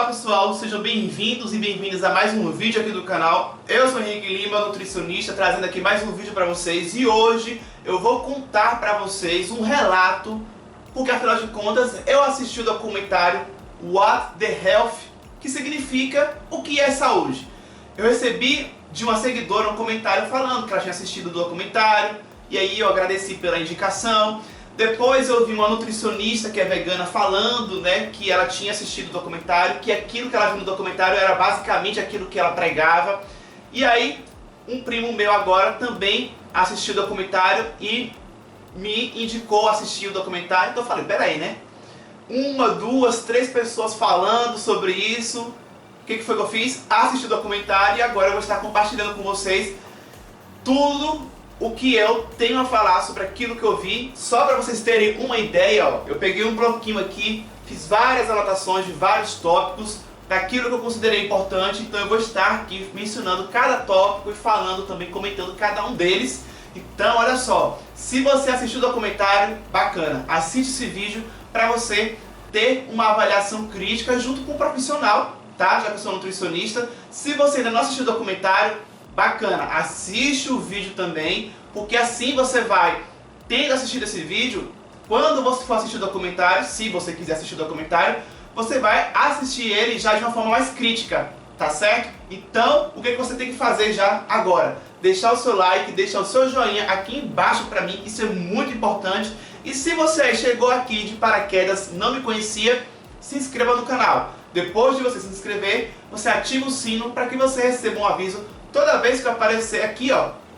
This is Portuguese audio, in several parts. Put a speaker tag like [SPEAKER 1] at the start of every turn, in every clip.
[SPEAKER 1] Olá pessoal, sejam bem-vindos e bem-vindas a mais um vídeo aqui do canal. Eu sou Henrique Lima, nutricionista, trazendo aqui mais um vídeo para vocês. E hoje eu vou contar para vocês um relato, porque afinal de contas eu assisti o documentário What the Health, que significa o que é saúde. Eu recebi de uma seguidora um comentário falando que ela tinha assistido o documentário, e aí eu agradeci pela indicação. Depois eu vi uma nutricionista que é vegana falando, que ela tinha assistido o documentário, que aquilo que ela viu no documentário era basicamente aquilo que ela pregava. E aí um primo meu agora também assistiu o documentário e me indicou assistir o documentário. Então eu falei, peraí, uma, duas, três pessoas falando sobre isso. O que foi que eu fiz? Assisti o documentário e agora eu vou estar compartilhando com vocês tudo o que eu tenho a falar sobre aquilo que eu vi. Só para vocês terem uma ideia, eu peguei um bloquinho aqui, fiz várias anotações de vários tópicos daquilo que eu considerei importante, então eu vou estar aqui mencionando cada tópico e falando também, comentando cada um deles. Então olha só, se você assistiu o documentário, bacana, assiste esse vídeo para você ter uma avaliação crítica junto com um profissional, tá? Já que eu sou nutricionista. Se você ainda não assistiu o documentário, bacana, assiste o vídeo também, porque assim você vai, tendo assistido esse vídeo, quando você for assistir o documentário, se você quiser assistir o documentário, você vai assistir ele já de uma forma mais crítica, tá certo? Então, o que você tem que fazer já agora? Deixar o seu like, deixar o seu joinha aqui embaixo pra mim, isso é muito importante. E se você chegou aqui de paraquedas, não me conhecia, se inscreva no canal. Depois de você se inscrever, você ativa o sino para que você receba um aviso toda vez que aparecer aqui,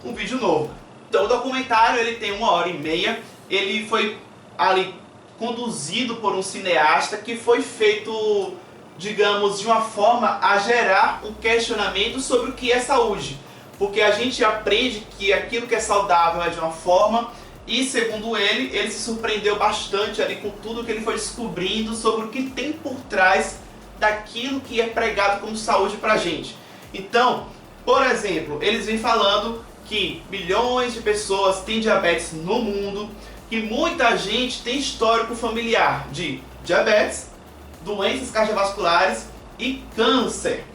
[SPEAKER 1] um vídeo novo. Então o documentário ele tem 1h30, ele foi ali conduzido por um cineasta que foi feito, digamos, de uma forma a gerar um questionamento sobre o que é saúde. Porque a gente aprende que aquilo que é saudável é de uma forma, e segundo ele se surpreendeu bastante ali com tudo que ele foi descobrindo sobre o que tem por trás daquilo que é pregado como saúde pra gente. Então, por exemplo, eles vêm falando que milhões de pessoas têm diabetes no mundo, que muita gente tem histórico familiar de diabetes, doenças cardiovasculares e câncer.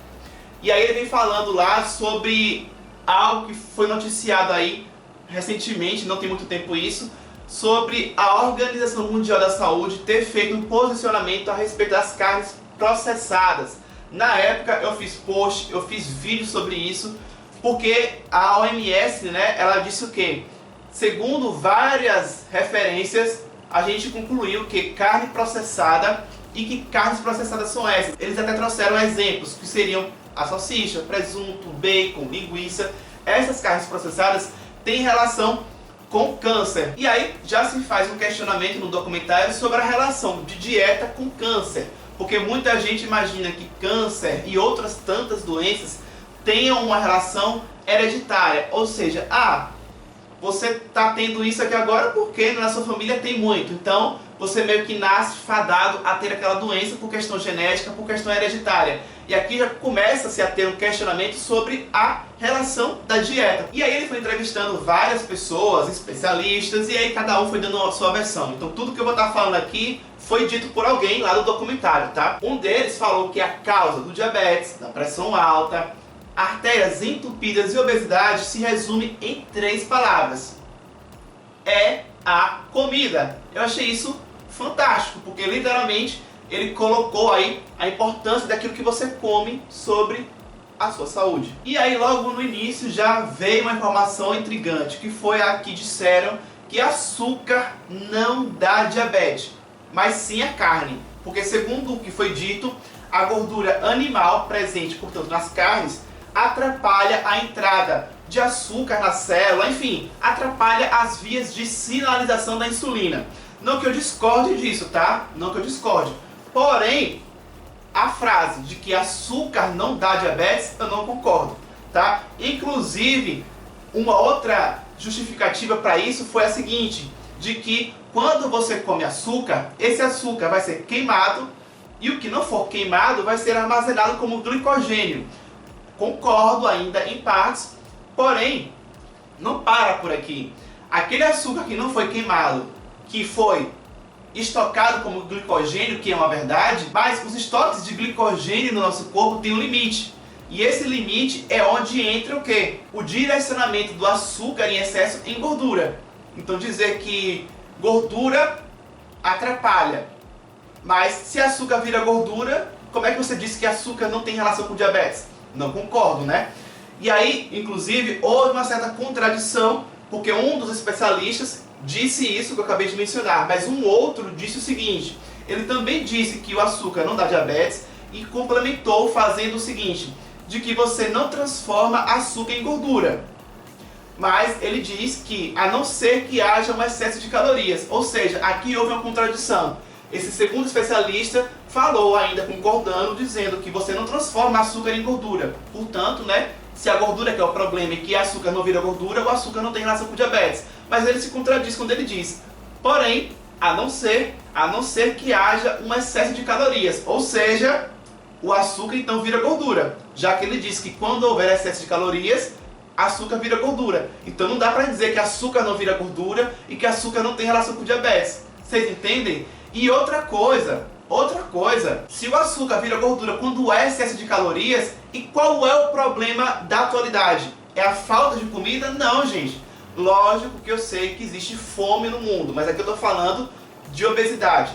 [SPEAKER 1] E aí ele vem falando lá sobre algo que foi noticiado aí recentemente, não tem muito tempo isso, sobre a Organização Mundial da Saúde ter feito um posicionamento a respeito das carnes processadas. Na época eu fiz post, eu fiz vídeo sobre isso, porque a OMS, ela disse o quê? Segundo várias referências, a gente concluiu que carne processada, e que carnes processadas são essas. Eles até trouxeram exemplos, que seriam a salsicha, presunto, bacon, linguiça. Essas carnes processadas têm relação com câncer. E aí já se faz um questionamento no documentário sobre a relação de dieta com câncer. Porque muita gente imagina que câncer e outras tantas doenças tenham uma relação hereditária. Ou seja, você está tendo isso aqui agora porque na sua família tem muito. Então, você meio que nasce fadado a ter aquela doença por questão genética, por questão hereditária. E aqui já começa-se a ter um questionamento sobre a relação da dieta. E aí ele foi entrevistando várias pessoas, especialistas, e aí cada um foi dando a sua versão. Então tudo que eu vou estar falando aqui foi dito por alguém lá do documentário, tá? Um deles falou que a causa do diabetes, da pressão alta, artérias entupidas e obesidade se resume em 3 palavras. É a comida. Eu achei isso fantástico, porque literalmente ele colocou aí a importância daquilo que você come sobre a sua saúde. E aí logo no início já veio uma informação intrigante, que foi a que disseram que açúcar não dá diabetes, mas sim a carne. Porque segundo o que foi dito, a gordura animal presente, portanto, nas carnes, atrapalha a entrada de açúcar na célula, enfim, atrapalha as vias de sinalização da insulina. Não que eu discorde disso, tá? Não que eu discorde. Porém, a frase de que açúcar não dá diabetes, eu não concordo, tá? Inclusive, uma outra justificativa para isso foi a seguinte, de que quando você come açúcar, esse açúcar vai ser queimado e o que não for queimado vai ser armazenado como glicogênio. Concordo ainda em partes, porém, não para por aqui. Aquele açúcar que não foi queimado, que foi estocado como glicogênio, que é uma verdade, mas os estoques de glicogênio no nosso corpo têm um limite. E esse limite é onde entra o quê? O direcionamento do açúcar em excesso em gordura. Então dizer que gordura atrapalha. Mas se açúcar vira gordura, como é que você disse que açúcar não tem relação com diabetes? Não concordo, né? E aí, inclusive, houve uma certa contradição, porque um dos especialistas disse isso que eu acabei de mencionar, mas um outro disse o seguinte: ele também disse que o açúcar não dá diabetes e complementou fazendo o seguinte, de que você não transforma açúcar em gordura. Mas ele diz que, a não ser que haja um excesso de calorias, ou seja, aqui houve uma contradição. Esse segundo especialista falou ainda concordando, dizendo que você não transforma açúcar em gordura. Portanto, né, se a gordura que é o problema e que açúcar não vira gordura, o açúcar não tem relação com diabetes. Mas ele se contradiz quando ele diz, porém, a não ser que haja um excesso de calorias, ou seja, o açúcar então vira gordura, já que ele diz que quando houver excesso de calorias, açúcar vira gordura. Então não dá para dizer que açúcar não vira gordura e que açúcar não tem relação com diabetes. Vocês entendem? E outra coisa, se o açúcar vira gordura quando há excesso de calorias, e qual é o problema da atualidade? É a falta de comida? Não, gente. Lógico que eu sei que existe fome no mundo, mas aqui eu estou falando de obesidade.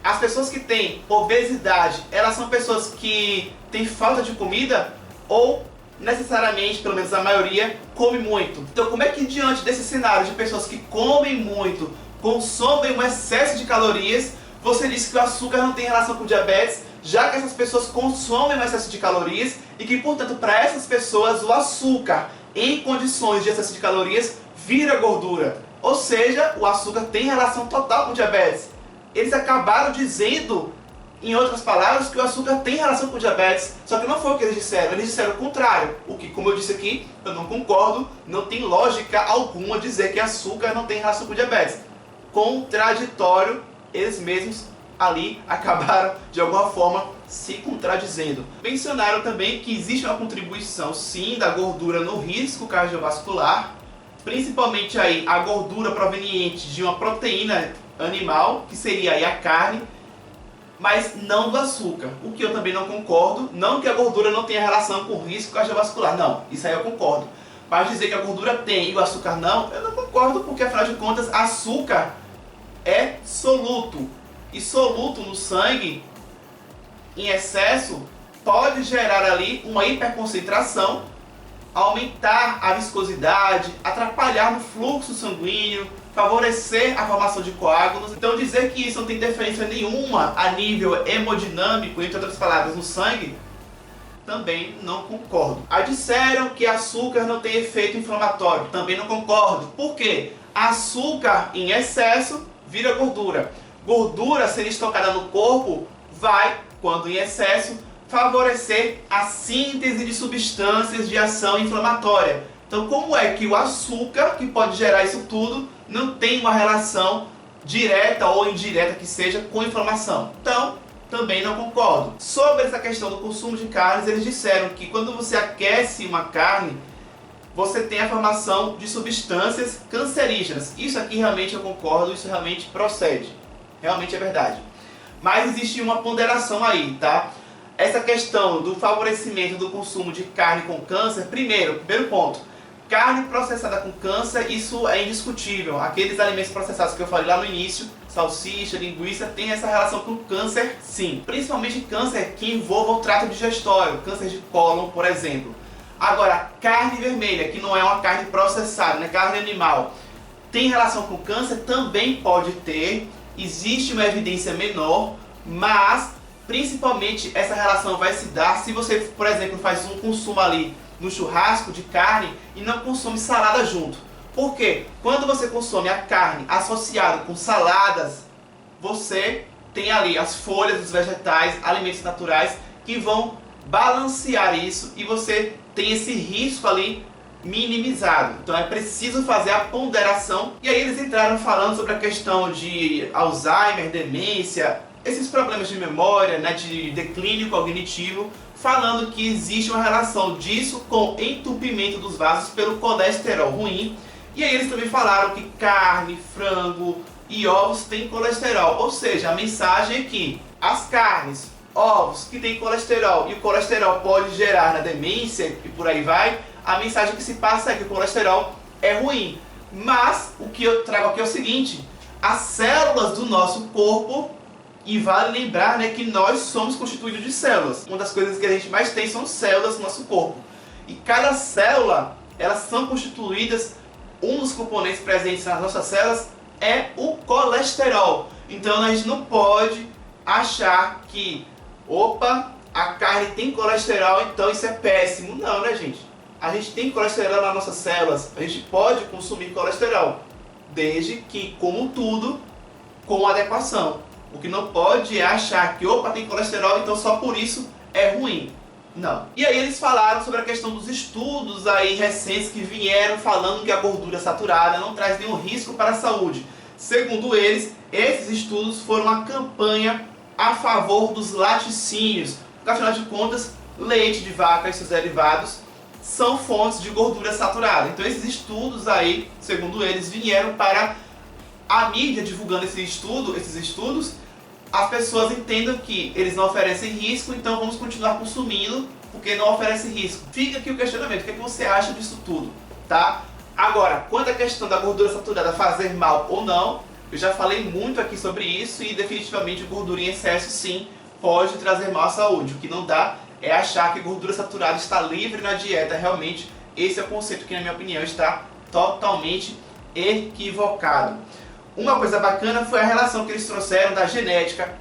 [SPEAKER 1] As pessoas que têm obesidade, elas são pessoas que têm falta de comida ou necessariamente, pelo menos a maioria, come muito? Então como é que diante desse cenário de pessoas que comem muito, consomem um excesso de calorias, você diz que o açúcar não tem relação com diabetes, já que essas pessoas consomem um excesso de calorias e que, portanto, para essas pessoas o açúcar em condições de excesso de calorias vira gordura. Ou seja, o açúcar tem relação total com diabetes. Eles acabaram dizendo, em outras palavras, que o açúcar tem relação com diabetes, só que não foi o que eles disseram o contrário. O que, como eu disse aqui, eu não concordo, não tem lógica alguma dizer que açúcar não tem relação com diabetes. Contraditório, eles mesmos ali acabaram de alguma forma se contradizendo. Mencionaram também que existe uma contribuição sim da gordura no risco cardiovascular, principalmente aí a gordura proveniente de uma proteína animal, que seria aí a carne, mas não do açúcar, o que eu também não concordo. Não que a gordura não tenha relação com o risco cardiovascular, não, isso aí eu concordo. Mas dizer que a gordura tem e o açúcar não, eu não concordo, porque afinal de contas açúcar é soluto, e soluto no sangue em excesso pode gerar ali uma hiperconcentração, aumentar a viscosidade, atrapalhar no fluxo sanguíneo, favorecer a formação de coágulos. Então dizer que isso não tem interferência nenhuma a nível hemodinâmico, entre outras palavras, no sangue, também não concordo. Aí disseram que açúcar não tem efeito inflamatório, também não concordo. Por quê? Açúcar em excesso vira gordura. Gordura sendo estocada no corpo vai, quando em excesso, favorecer a síntese de substâncias de ação inflamatória. Então como é que o açúcar, que pode gerar isso tudo, não tem uma relação direta ou indireta que seja com inflamação? Então, também não concordo. Sobre essa questão do consumo de carnes, eles disseram que quando você aquece uma carne, você tem a formação de substâncias cancerígenas. Isso aqui realmente eu concordo, isso realmente procede. Realmente é verdade. Mas existe uma ponderação aí, tá? Essa questão do favorecimento do consumo de carne com câncer, primeiro ponto, carne processada com câncer, isso é indiscutível. Aqueles alimentos processados que eu falei lá no início, salsicha, linguiça, tem essa relação com câncer, sim. Principalmente câncer que envolva o trato digestório, câncer de cólon, por exemplo. Agora, carne vermelha, que não é uma carne processada, né, carne animal, tem relação com câncer? Também pode ter, existe uma evidência menor, mas principalmente essa relação vai se dar se você, por exemplo, faz um consumo ali no churrasco de carne e não consome salada junto. Por quê? Quando você consome a carne associada com saladas, você tem ali as folhas dos vegetais, alimentos naturais, que vão balancear isso e você tem esse risco ali minimizado. Então é preciso fazer a ponderação. E aí eles entraram falando sobre a questão de Alzheimer, demência, esses problemas de memória, né, de declínio cognitivo, falando que existe uma relação disso com entupimento dos vasos pelo colesterol ruim. E aí eles também falaram que carne, frango, e ovos têm colesterol. Ou seja, a mensagem é que as carnes, ovos que têm colesterol e o colesterol pode gerar na demência e por aí vai, a mensagem que se passa é que o colesterol é ruim. Mas o que eu trago aqui é o seguinte: as células do nosso corpo, e vale lembrar, né, que nós somos constituídos de células. Uma das coisas que a gente mais tem são células no nosso corpo. E cada célula, elas são constituídas, um dos componentes presentes nas nossas células é o colesterol. Então a gente não pode achar que, opa, a carne tem colesterol, então isso é péssimo. Não, né, gente? A gente tem colesterol nas nossas células, a gente pode consumir colesterol, desde que, como tudo, com adequação. O que não pode é achar que, opa, tem colesterol, então só por isso é ruim. Não. E aí eles falaram sobre a questão dos estudos aí recentes que vieram falando que a gordura saturada não traz nenhum risco para a saúde. Segundo eles, esses estudos foram uma campanha a favor dos laticínios, porque afinal de contas, leite de vaca e seus derivados são fontes de gordura saturada. Então esses estudos aí, segundo eles, vieram para a mídia divulgando esses estudos, as pessoas entendam que eles não oferecem risco, então vamos continuar consumindo porque não oferece risco. Fica aqui o questionamento, o que é que você acha disso tudo, tá? Agora, quanto à questão da gordura saturada fazer mal ou não, eu já falei muito aqui sobre isso e definitivamente gordura em excesso sim pode trazer mal à saúde. O que não dá é achar que gordura saturada está livre na dieta. Realmente, esse é o conceito que, na minha opinião, está totalmente equivocado. Uma coisa bacana foi a relação que eles trouxeram da genética,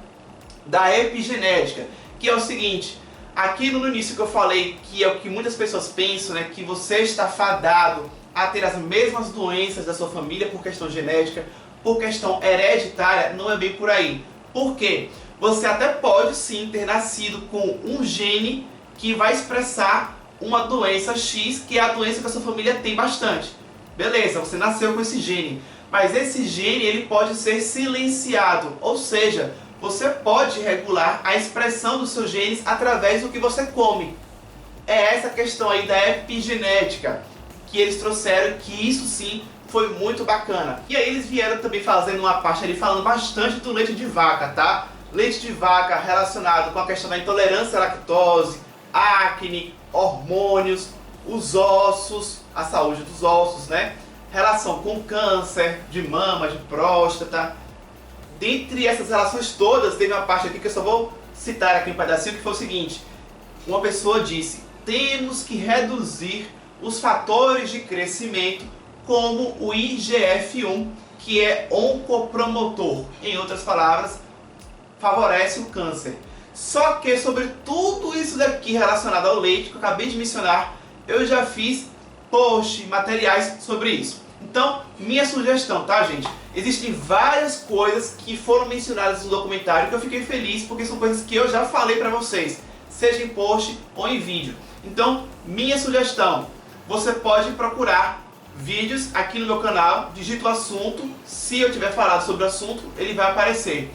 [SPEAKER 1] da epigenética, que é o seguinte: aquilo no início que eu falei, que é o que muitas pessoas pensam, né, que você está fadado a ter as mesmas doenças da sua família por questão genética, por questão hereditária, não é bem por aí. Por quê? Você até pode sim ter nascido com um gene que vai expressar uma doença X, que é a doença que a sua família tem bastante. Beleza, você nasceu com esse gene, mas esse gene ele pode ser silenciado, ou seja, você pode regular a expressão dos seus genes através do que você come. É essa questão aí da epigenética que eles trouxeram, que isso sim foi muito bacana. E aí eles vieram também fazendo uma parte ali falando bastante do leite de vaca, tá? Leite de vaca relacionado com a questão da intolerância à lactose, acne, hormônios, os ossos, a saúde dos ossos, né? Relação com câncer de mama, de próstata. Dentre essas relações todas, teve uma parte aqui que eu só vou citar aqui um pedacinho, que foi o seguinte: uma pessoa disse: temos que reduzir os fatores de crescimento como o IGF-1, que é oncopromotor. Em outras palavras, favorece o câncer. Só que sobre tudo isso daqui relacionado ao leite, que eu acabei de mencionar, eu já fiz post, materiais sobre isso. Então, minha sugestão, tá, gente? Existem várias coisas que foram mencionadas no documentário que eu fiquei feliz, porque são coisas que eu já falei pra vocês, seja em post ou em vídeo. Então, minha sugestão, você pode procurar vídeos aqui no meu canal, digita o assunto, se eu tiver falado sobre o assunto, ele vai aparecer.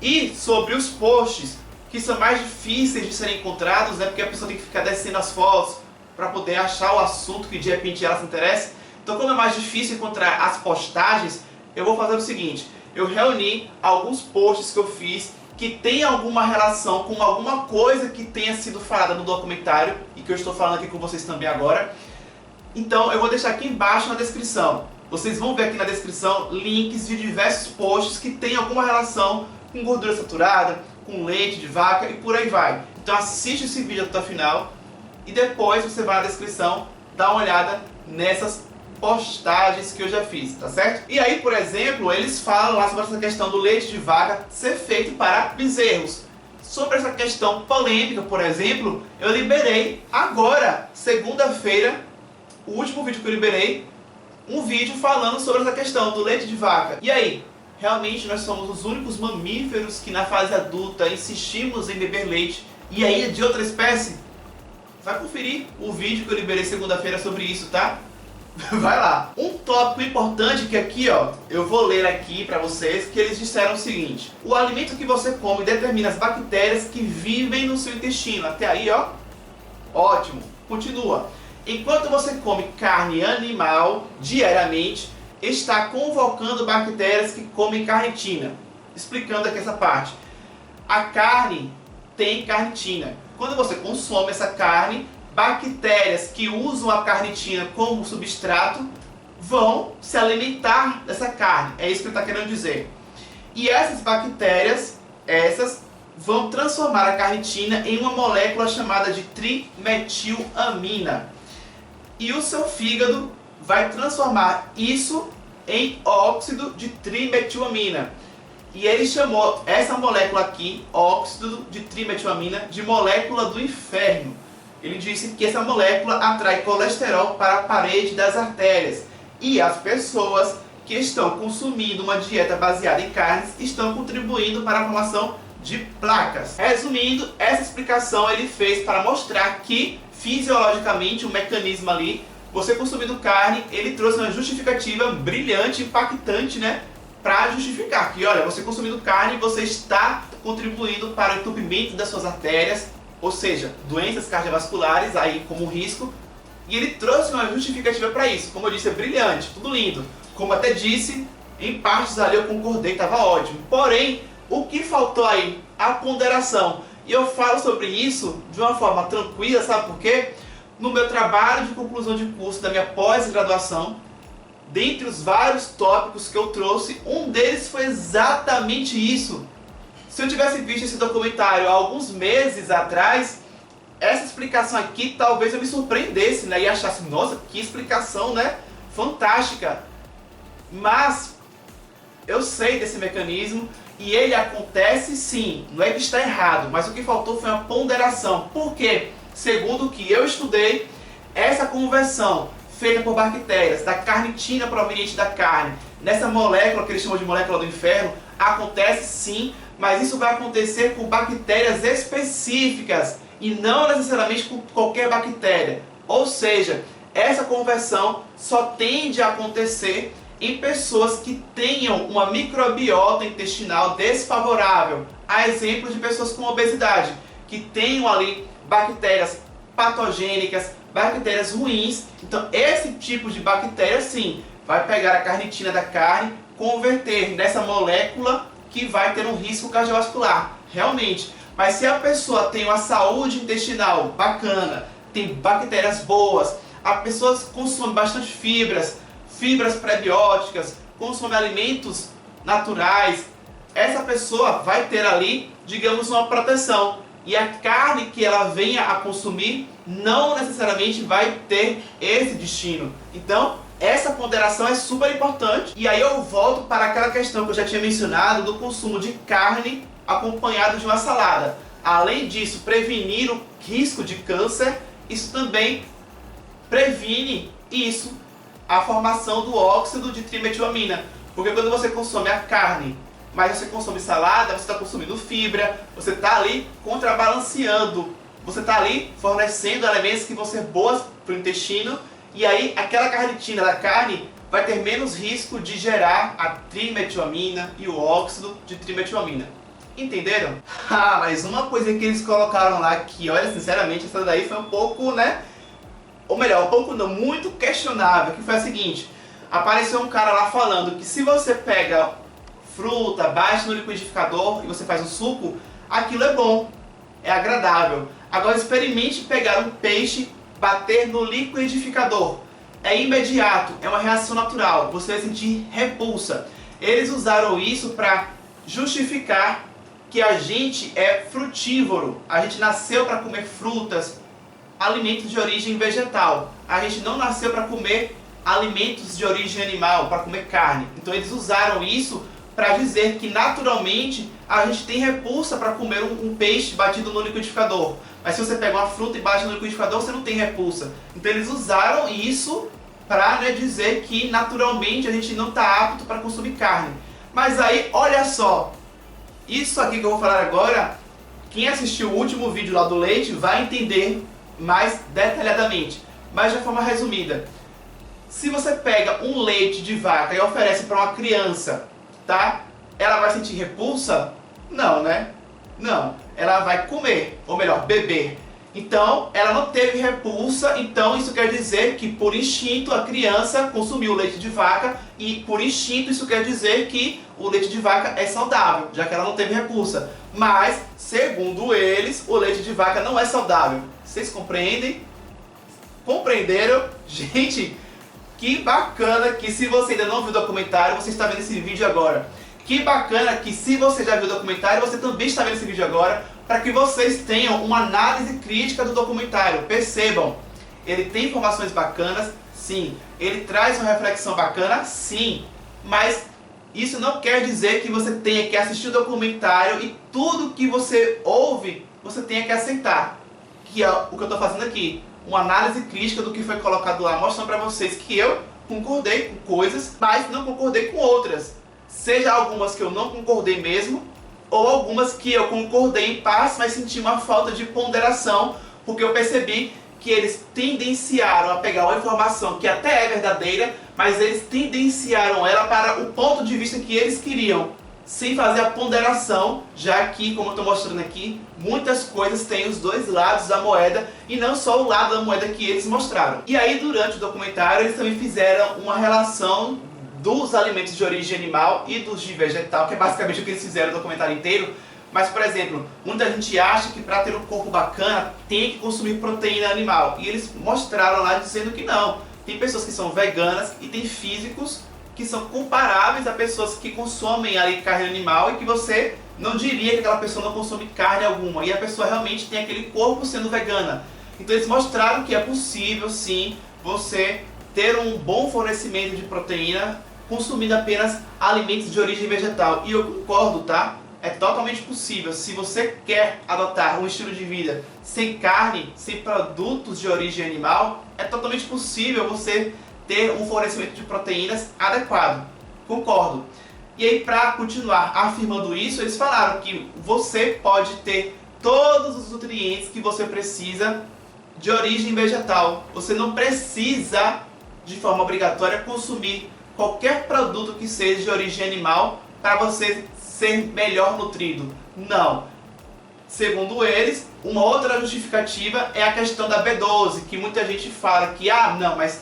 [SPEAKER 1] E sobre os posts, que são mais difíceis de serem encontrados, né, porque a pessoa tem que ficar descendo as fotos para poder achar o assunto que de repente ela se interessa. Então, como é mais difícil encontrar as postagens, eu vou fazer o seguinte: eu reuni alguns posts que eu fiz que tem alguma relação com alguma coisa que tenha sido falada no documentário e que eu estou falando aqui com vocês também agora. Então eu vou deixar aqui embaixo na descrição. Vocês vão ver aqui na descrição links de diversos posts que tem alguma relação com gordura saturada, com leite de vaca e por aí vai. Então assiste esse vídeo até o final e depois você vai na descrição dar uma olhada nessas postagens que eu já fiz, tá certo? E aí, por exemplo, eles falam lá sobre essa questão do leite de vaca ser feito para bezerros. Sobre essa questão polêmica, por exemplo, eu liberei agora, segunda-feira, o último vídeo que eu liberei, um vídeo falando sobre essa questão do leite de vaca. E aí, realmente nós somos os únicos mamíferos que na fase adulta insistimos em beber leite e aí é de outra espécie? Vai conferir o vídeo que eu liberei segunda-feira sobre isso, tá? Vai lá. Um tópico importante que aqui, ó, eu vou ler aqui pra vocês, que eles disseram o seguinte: o alimento que você come determina as bactérias que vivem no seu intestino. Até aí, ó, ótimo. Continua. Enquanto você come carne animal diariamente, está convocando bactérias que comem carnitina. Explicando aqui essa parte. A carne tem carnitina. Quando você consome essa carne, bactérias que usam a carnitina como substrato vão se alimentar dessa carne. É isso que ele está querendo dizer. E essas bactérias, vão transformar a carnitina em uma molécula chamada de trimetilamina. E o seu fígado vai transformar isso em óxido de trimetilamina. E ele chamou essa molécula aqui, óxido de trimetilamina, de molécula do inferno. Ele disse que essa molécula atrai colesterol para a parede das artérias. E as pessoas que estão consumindo uma dieta baseada em carnes estão contribuindo para a formação de placas. Resumindo, essa explicação ele fez para mostrar que fisiologicamente o mecanismo ali, você consumindo carne, ele trouxe uma justificativa brilhante, impactante, né? Para justificar que, olha, você consumindo carne, você está contribuindo para o entupimento das suas artérias, ou seja, doenças cardiovasculares aí como risco. E ele trouxe uma justificativa para isso. Como eu disse, é brilhante, tudo lindo. Como até disse, em partes ali eu concordei, estava ótimo. Porém, o que faltou aí? A ponderação. E eu falo sobre isso de uma forma tranquila, sabe por quê? No meu trabalho de conclusão de curso da minha pós-graduação, dentre os vários tópicos que eu trouxe, um deles foi exatamente isso. Se eu tivesse visto esse documentário há alguns meses atrás, essa explicação aqui talvez eu me surpreendesse, né? E achasse, nossa, que explicação, né? Fantástica. Mas eu sei desse mecanismo e ele acontece sim, não é que está errado, mas o que faltou foi uma ponderação. Por quê? Segundo o que eu estudei, essa conversão feita por bactérias da carnitina proveniente da carne, nessa molécula que eles chamam de molécula do inferno, acontece sim, mas isso vai acontecer com bactérias específicas e não necessariamente com qualquer bactéria. Ou seja, essa conversão só tende a acontecer em pessoas que tenham uma microbiota intestinal desfavorável. Há exemplos de pessoas com obesidade, que tenham ali bactérias patogênicas, bactérias ruins. Então esse tipo de bactéria sim, vai pegar a carnitina da carne, converter nessa molécula que vai ter um risco cardiovascular, realmente. Mas se a pessoa tem uma saúde intestinal bacana, tem bactérias boas, a pessoa consome bastante fibras prebióticas, consome alimentos naturais, essa pessoa vai ter ali, digamos, uma proteção. E a carne que ela venha a consumir não necessariamente vai ter esse destino. Então, essa ponderação é super importante. E aí eu volto para aquela questão que eu já tinha mencionado do consumo de carne acompanhado de uma salada. Além disso, prevenir o risco de câncer, isso também previne a formação do óxido de trimetilamina. Porque quando você consome a carne, mas você consome salada, você está consumindo fibra, você está ali contrabalanceando, você está ali fornecendo elementos que vão ser boas para o intestino, e aí aquela carnitina da carne vai ter menos risco de gerar a trimetilamina e o óxido de trimetilamina. Entenderam? Ah, mas uma coisa que eles colocaram lá que, olha, sinceramente, essa daí foi um pouco, né? Ou melhor, um pouco não, muito questionável, que foi a seguinte: apareceu um cara lá falando que se você pega fruta, bate no liquidificador e você faz um suco, aquilo é bom, é agradável. Agora experimente pegar um peixe, bater no liquidificador. É imediato, é uma reação natural, você vai sentir repulsa. Eles usaram isso para justificar que a gente é frutívoro, a gente nasceu para comer frutas, alimentos de origem vegetal. A gente não nasceu para comer alimentos de origem animal, para comer carne. Então eles usaram isso para dizer que naturalmente a gente tem repulsa para comer um peixe batido no liquidificador. Mas se você pega uma fruta e bate no liquidificador, você não tem repulsa. Então eles usaram isso para, né, dizer que naturalmente a gente não está apto para consumir carne. Mas aí, olha só, isso aqui que eu vou falar agora, quem assistiu o último vídeo lá do leite vai entender mais detalhadamente. Mas de forma resumida, se você pega um leite de vaca e oferece para uma criança, tá? Ela vai sentir repulsa? Não, né? Não. Ela vai comer, ou melhor, beber. Então, ela não teve repulsa, então isso quer dizer que por instinto a criança consumiu leite de vaca e por instinto isso quer dizer que o leite de vaca é saudável, já que ela não teve repulsa. Mas, segundo eles, o leite de vaca não é saudável. Vocês compreendem? Compreenderam? Gente, que bacana que se você ainda não viu o documentário, você está vendo esse vídeo agora. Que bacana que se você já viu o documentário, você também está vendo esse vídeo agora, para que vocês tenham uma análise crítica do documentário. Percebam, ele tem informações bacanas, sim. Ele traz uma reflexão bacana, sim. Mas isso não quer dizer que você tenha que assistir o documentário e tudo que você ouve, você tenha que aceitar. Que é o que eu estou fazendo aqui. Uma análise crítica do que foi colocado lá, mostrando para vocês que eu concordei com coisas, mas não concordei com outras. Seja algumas que eu não concordei mesmo, ou algumas que eu concordei em parte, mas senti uma falta de ponderação, porque eu percebi que eles tendenciaram a pegar uma informação que até é verdadeira, mas eles tendenciaram ela para o ponto de vista que eles queriam, sem fazer a ponderação, já que, como eu estou mostrando aqui, muitas coisas têm os dois lados da moeda e não só o lado da moeda que eles mostraram. E aí, durante o documentário, eles também fizeram uma relação dos alimentos de origem animal e dos de vegetal, que é basicamente o que eles fizeram no documentário inteiro. Mas, por exemplo, muita gente acha que para ter um corpo bacana tem que consumir proteína animal. E eles mostraram lá dizendo que não. Tem pessoas que são veganas e tem físicos que são comparáveis a pessoas que consomem ali carne animal e que você não diria que aquela pessoa não consome carne alguma. E a pessoa realmente tem aquele corpo sendo vegana. Então eles mostraram que é possível sim você ter um bom fornecimento de proteína consumindo apenas alimentos de origem vegetal. E eu concordo, tá? É totalmente possível. Se você quer adotar um estilo de vida sem carne, sem produtos de origem animal, é totalmente possível você ter um fornecimento de proteínas adequado. Concordo. E aí, para continuar afirmando isso, eles falaram que você pode ter todos os nutrientes que você precisa de origem vegetal. Você não precisa, de forma obrigatória, consumir qualquer produto que seja de origem animal para você ser melhor nutrido. Não. Segundo eles, uma outra justificativa é a questão da B12, que muita gente fala que, não, mas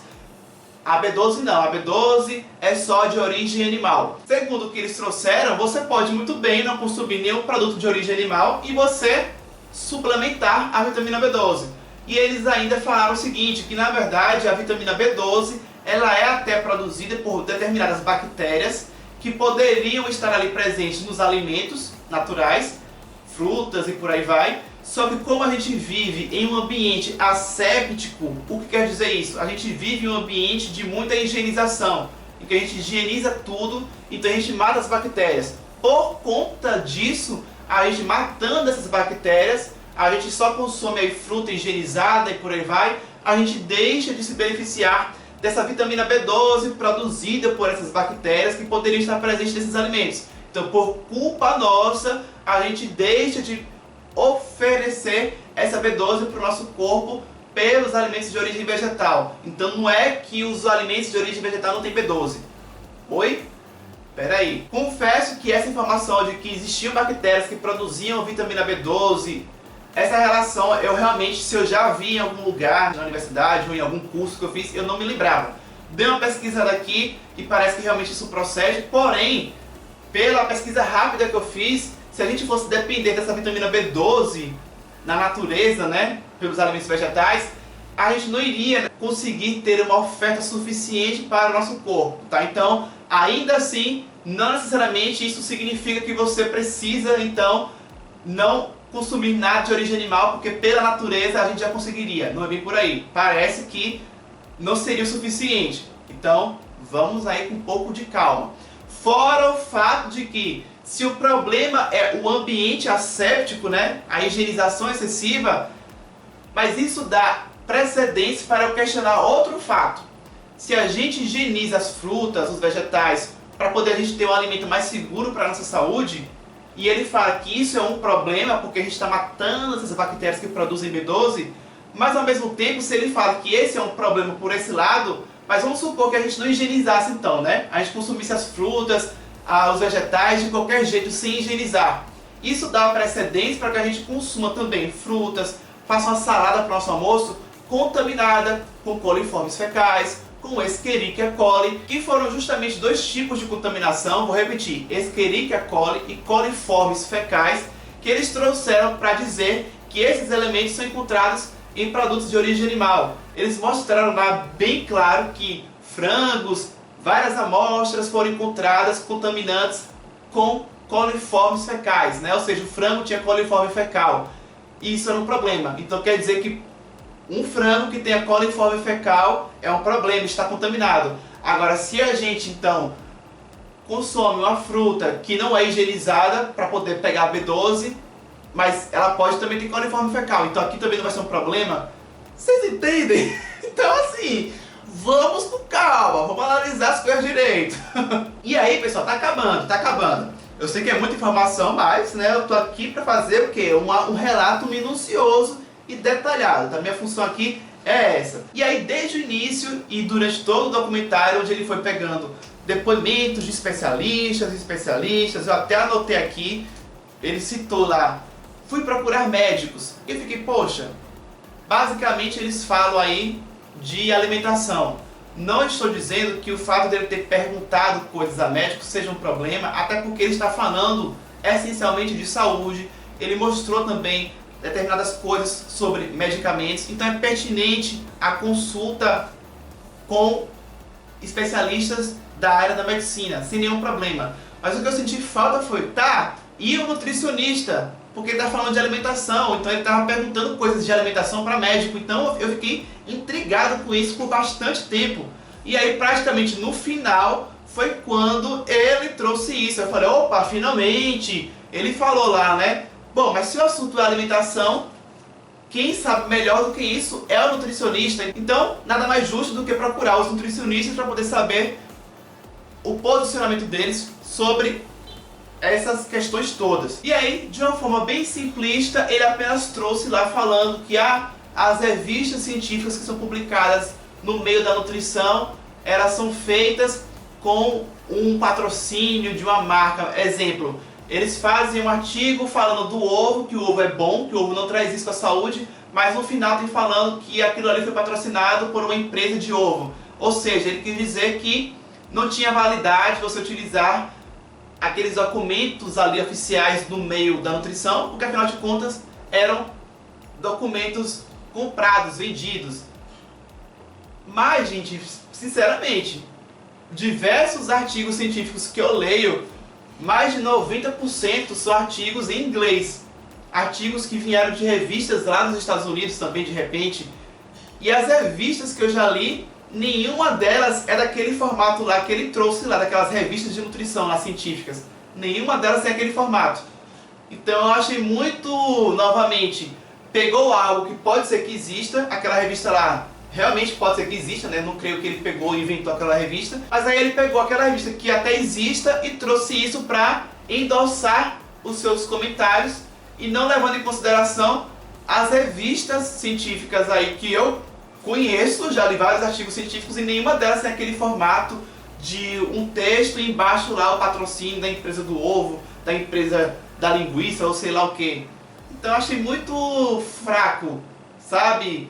[SPEAKER 1] a B12 não, a B12 é só de origem animal. Segundo o que eles trouxeram, você pode muito bem não consumir nenhum produto de origem animal e você suplementar a vitamina B12. E eles ainda falaram o seguinte, que na verdade a vitamina B12 ela é até produzida por determinadas bactérias que poderiam estar ali presentes nos alimentos naturais, frutas e por aí vai. Só que como a gente vive em um ambiente asséptico, o que quer dizer isso? A gente vive em um ambiente de muita higienização, em que a gente higieniza tudo, então a gente mata as bactérias. Por conta disso, a gente matando essas bactérias, a gente só consome aí fruta higienizada e por aí vai, a gente deixa de se beneficiar dessa vitamina B12 produzida por essas bactérias que poderiam estar presentes nesses alimentos. Então, por culpa nossa, a gente deixa de oferecer essa B12 para o nosso corpo pelos alimentos de origem vegetal. Então, não é que os alimentos de origem vegetal não têm B12. Oi? Peraí. Confesso que essa informação de que existiam bactérias que produziam vitamina B12, essa relação eu realmente, se eu já vi em algum lugar, na universidade ou em algum curso que eu fiz, eu não me lembrava. Dei uma pesquisada aqui e parece que realmente isso procede, porém, pela pesquisa rápida que eu fiz, se a gente fosse depender dessa vitamina B12 na natureza, né, pelos alimentos vegetais, a gente não iria conseguir ter uma oferta suficiente para o nosso corpo, tá? Então, ainda assim, não necessariamente isso significa que você precisa, então, não consumir nada de origem animal, porque pela natureza a gente já conseguiria. Não é bem por aí. Parece que não seria o suficiente. Então, vamos aí com um pouco de calma. Fora o fato de que, se o problema é o ambiente asséptico, né, a higienização excessiva, mas isso dá precedência para eu questionar outro fato. Se a gente higieniza as frutas, os vegetais, para poder a gente ter um alimento mais seguro para a nossa saúde, e ele fala que isso é um problema porque a gente está matando essas bactérias que produzem B12, mas ao mesmo tempo, se ele fala que esse é um problema por esse lado, mas vamos supor que a gente não higienizasse então, né? A gente consumisse as frutas, os vegetais de qualquer jeito, sem higienizar. Isso dá precedência para que a gente consuma também frutas, faça uma salada para o nosso almoço contaminada com coliformes fecais, com Escherichia coli, que foram justamente dois tipos de contaminação, vou repetir, Escherichia coli e coliformes fecais, que eles trouxeram para dizer que esses elementos são encontrados em produtos de origem animal. Eles mostraram lá bem claro que frangos, várias amostras foram encontradas contaminantes com coliformes fecais, né? Ou seja, o frango tinha coliforme fecal. E isso era um problema. Então quer dizer que um frango que tenha coliforme fecal é um problema, está contaminado. Agora, se a gente então consome uma fruta que não é higienizada para poder pegar B12, mas ela pode também ter coliforme fecal, então aqui também não vai ser um problema. Vocês entendem? Então assim, vamos com calma, vamos analisar as coisas direito. E aí, pessoal, tá acabando, tá acabando. Eu sei que é muita informação, mas né, eu tô aqui para fazer o quê? Um relato minucioso e detalhado. A minha função aqui é essa. E aí, desde o início e durante todo o documentário, onde ele foi pegando depoimentos de especialistas, eu até anotei aqui, ele citou lá, fui procurar médicos. E eu fiquei, poxa, basicamente eles falam aí de alimentação. Não estou dizendo que o fato dele ter perguntado coisas a médicos seja um problema, até porque ele está falando essencialmente de saúde. Ele mostrou também determinadas coisas sobre medicamentos, então é pertinente a consulta com especialistas da área da medicina, sem nenhum problema. Mas o que eu senti falta foi, tá, e o nutricionista? Porque ele está falando de alimentação, então ele estava perguntando coisas de alimentação para médico, então eu fiquei intrigado com isso por bastante tempo. E aí praticamente no final foi quando ele trouxe isso. Eu falei, opa, finalmente, ele falou lá, né? Bom, mas se o assunto é alimentação, quem sabe melhor do que isso é o nutricionista. Então, nada mais justo do que procurar os nutricionistas para poder saber o posicionamento deles sobre essas questões todas. E aí, de uma forma bem simplista, ele apenas trouxe lá falando que as revistas científicas que são publicadas no meio da nutrição, elas são feitas com um patrocínio de uma marca. Exemplo, eles fazem um artigo falando do ovo, que o ovo é bom, que o ovo não traz risco à saúde, mas no final tem falando que aquilo ali foi patrocinado por uma empresa de ovo. Ou seja, ele quis dizer que não tinha validade você utilizar aqueles documentos ali oficiais no meio da nutrição, porque afinal de contas eram documentos comprados, vendidos. Mas, gente, sinceramente, diversos artigos científicos que eu leio, mais de 90% são artigos em inglês. Artigos que vieram de revistas lá nos Estados Unidos também, de repente. E as revistas que eu já li, nenhuma delas é daquele formato lá que ele trouxe lá, daquelas revistas de nutrição lá científicas. Nenhuma delas tem aquele formato. Então eu achei muito, novamente, pegou algo que pode ser que exista, aquela revista lá realmente pode ser que exista, né? Não creio que ele pegou e inventou aquela revista, mas aí ele pegou aquela revista que até exista e trouxe isso para endossar os seus comentários e não levando em consideração as revistas científicas aí que eu conheço, já li vários artigos científicos e nenhuma delas tem aquele formato de um texto e embaixo lá o patrocínio da empresa do ovo, da empresa da linguiça ou sei lá o que. Então eu achei muito fraco, sabe?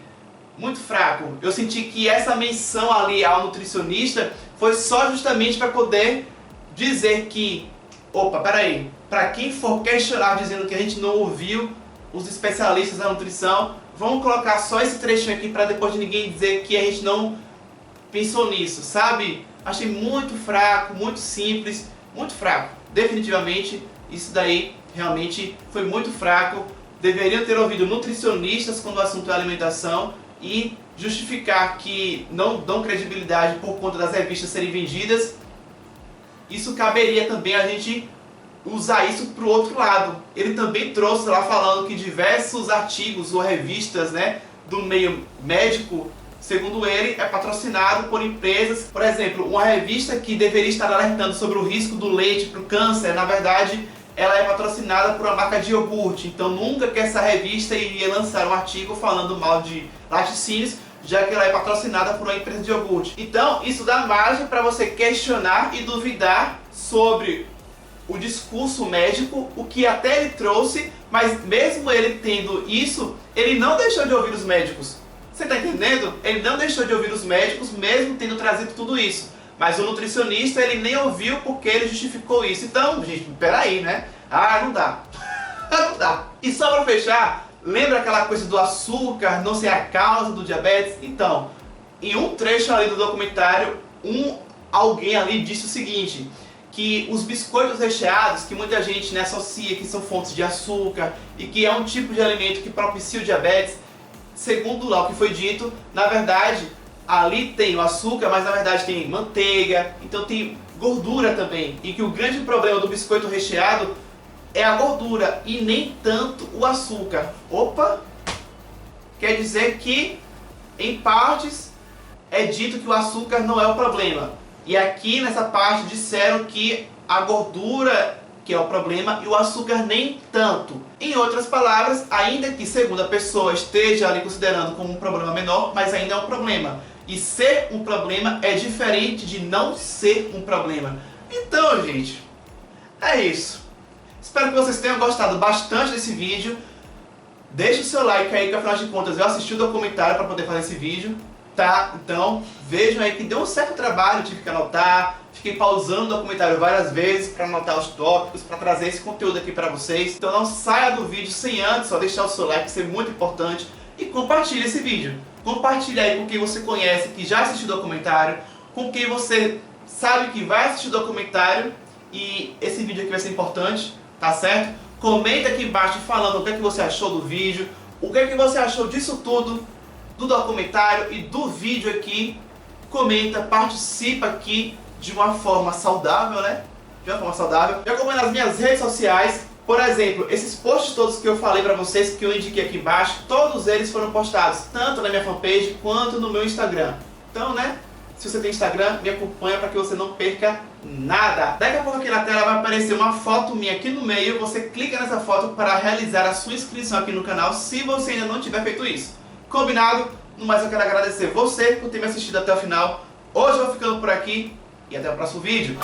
[SPEAKER 1] Muito fraco. Eu senti que essa menção ali ao nutricionista foi só justamente para poder dizer que, opa, peraí, para quem for questionar dizendo que a gente não ouviu os especialistas da nutrição, vamos colocar só esse trechinho aqui para depois de ninguém dizer que a gente não pensou nisso, sabe? Achei muito fraco, muito simples, muito fraco. Definitivamente, isso daí realmente foi muito fraco. Deveriam ter ouvido nutricionistas quando o assunto é alimentação e justificar que não dão credibilidade por conta das revistas serem vendidas. Isso caberia também a gente usar isso para o outro lado. Ele também trouxe lá falando que diversos artigos ou revistas, né, do meio médico, segundo ele, é patrocinado por empresas. Por exemplo, uma revista que deveria estar alertando sobre o risco do leite para o câncer, na verdade, ela é patrocinada por uma marca de iogurte. Então nunca que essa revista iria lançar um artigo falando mal de laticínios, já que ela é patrocinada por uma empresa de iogurte. Então isso dá margem para você questionar e duvidar sobre o discurso médico, o que até ele trouxe, mas mesmo ele tendo isso, ele não deixou de ouvir os médicos. Você tá entendendo? Ele não deixou de ouvir os médicos, mesmo tendo trazido tudo isso. Mas o nutricionista, ele nem ouviu porque ele justificou isso. Então, gente, peraí, né? Não dá. Não dá. E só pra fechar, lembra aquela coisa do açúcar não ser a causa do diabetes? Então, em um trecho ali do documentário, alguém ali disse o seguinte, que os biscoitos recheados, que muita gente, né, associa que são fontes de açúcar e que é um tipo de alimento que propicia o diabetes, segundo lá o que foi dito, na verdade, ali tem o açúcar, mas na verdade tem manteiga, então tem gordura também. E que o grande problema do biscoito recheado é a gordura e nem tanto o açúcar. Opa! Quer dizer que, em partes, é dito que o açúcar não é o problema. E aqui nessa parte disseram que a gordura que é o problema e o açúcar nem tanto. Em outras palavras, ainda que segundo a pessoa esteja ali considerando como um problema menor, mas ainda é um problema. E ser um problema é diferente de não ser um problema. Então, gente, é isso. Espero que vocês tenham gostado bastante desse vídeo. Deixe o seu like aí, que afinal de contas eu assisti o documentário para poder fazer esse vídeo, tá? Então, vejam aí que deu um certo trabalho, tive que anotar, fiquei pausando o documentário várias vezes para anotar os tópicos, para trazer esse conteúdo aqui para vocês. Então não saia do vídeo sem antes só deixar o seu like, isso é muito importante, e compartilhe esse vídeo. Compartilhe aí com quem você conhece, que já assistiu o documentário, com quem você sabe que vai assistir o documentário, e esse vídeo aqui vai ser importante, tá certo? Comenta aqui embaixo falando o que é que você achou do vídeo, o que é que você achou disso tudo, do documentário e do vídeo aqui. Comenta, participa aqui de uma forma saudável, né? De uma forma saudável. Me acompanha nas minhas redes sociais. Por exemplo, esses posts todos que eu falei pra vocês, que eu indiquei aqui embaixo, todos eles foram postados tanto na minha fanpage quanto no meu Instagram. Então, né? Se você tem Instagram, me acompanha para que você não perca nada. Daqui a pouco aqui na tela vai aparecer uma foto minha aqui no meio. Você clica nessa foto para realizar a sua inscrição aqui no canal, se você ainda não tiver feito isso. Combinado? No mais, eu quero agradecer você por ter me assistido até o final. Hoje eu vou ficando por aqui e até o próximo vídeo.